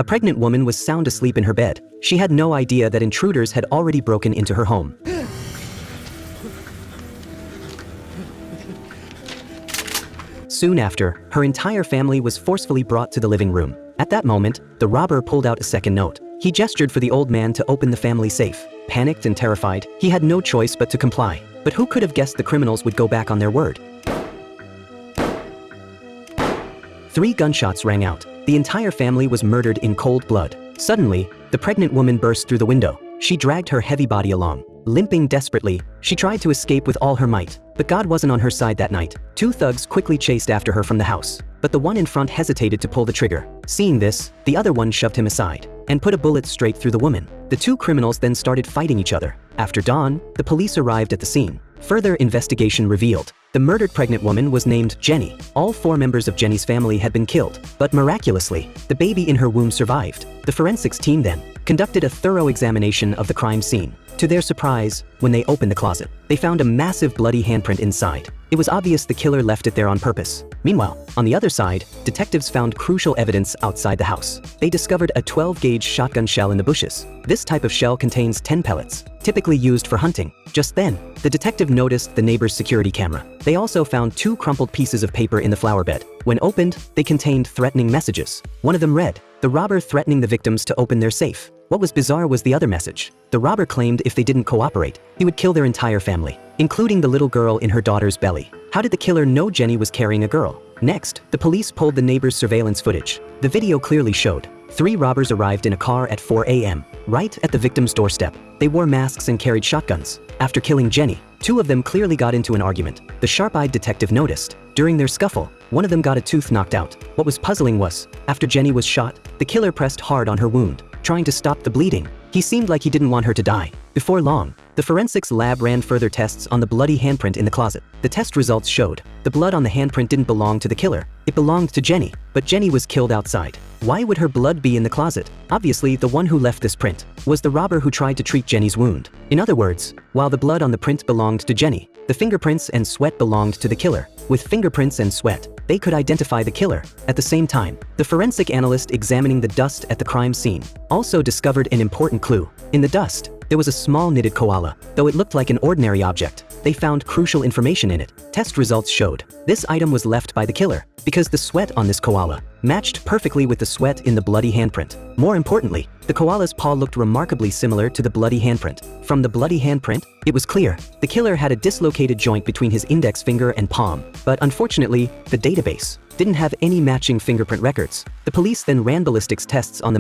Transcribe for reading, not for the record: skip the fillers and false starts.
A pregnant woman was sound asleep in her bed. She had no idea that intruders had already broken into her home. Soon after, her entire family was forcefully brought to the living room. At that moment, the robber pulled out a second note. He gestured for the old man to open the family safe. Panicked and terrified, he had no choice but to comply. But who could have guessed the criminals would go back on their word? 3 gunshots rang out. The entire family was murdered in cold blood. Suddenly, the pregnant woman burst through the window. She dragged her heavy body along. Limping desperately, she tried to escape with all her might. But God wasn't on her side that night. 2 thugs quickly chased after her from the house. But the one in front hesitated to pull the trigger. Seeing this, the other one shoved him aside and put a bullet straight through the woman. The 2 criminals then started fighting each other. After dawn, the police arrived at the scene. Further investigation revealed the murdered pregnant woman was named Jenny. All 4 members of Jenny's family had been killed, but miraculously, the baby in her womb survived. The forensics team then conducted a thorough examination of the crime scene. To their surprise, when they opened the closet, they found a massive bloody handprint inside. It was obvious the killer left it there on purpose. Meanwhile, on the other side, detectives found crucial evidence outside the house. They discovered a 12-gauge shotgun shell in the bushes. This type of shell contains 10 pellets, typically used for hunting. Just then, the detective noticed the neighbor's security camera. They also found 2 crumpled pieces of paper in the flower bed. When opened, they contained threatening messages. One of them read, "The robber threatening the victims to open their safe." What was bizarre was the other message. The robber claimed if they didn't cooperate, he would kill their entire family, including the little girl in her daughter's belly. How did the killer know Jenny was carrying a girl? Next, the police pulled the neighbor's surveillance footage. The video clearly showed 3 robbers arrived in a car at 4 a.m., right at the victim's doorstep. They wore masks and carried shotguns. After killing Jenny, 2 of them clearly got into an argument. The sharp-eyed detective noticed. During their scuffle, one of them got a tooth knocked out. What was puzzling was, after Jenny was shot, the killer pressed hard on her wound, trying to stop the bleeding. He seemed like he didn't want her to die. Before long, the forensics lab ran further tests on the bloody handprint in the closet. The test results showed the blood on the handprint didn't belong to the killer. It belonged to Jenny, but Jenny was killed outside. Why would her blood be in the closet? Obviously, the one who left this print was the robber who tried to treat Jenny's wound. In other words, while the blood on the print belonged to Jenny, the fingerprints and sweat belonged to the killer. With fingerprints and sweat, they could identify the killer. At the same time, the forensic analyst examining the dust at the crime scene also discovered an important clue. In the dust, there was a small knitted koala. Though it looked like an ordinary object, they found crucial information in it. Test results showed this item was left by the killer because the sweat on this koala matched perfectly with the sweat in the bloody handprint. More importantly, the koala's paw looked remarkably similar to the bloody handprint. From the bloody handprint, it was clear the killer had a dislocated joint between his index finger and palm. But unfortunately, the database didn't have any matching fingerprint records. The police then ran ballistics tests on the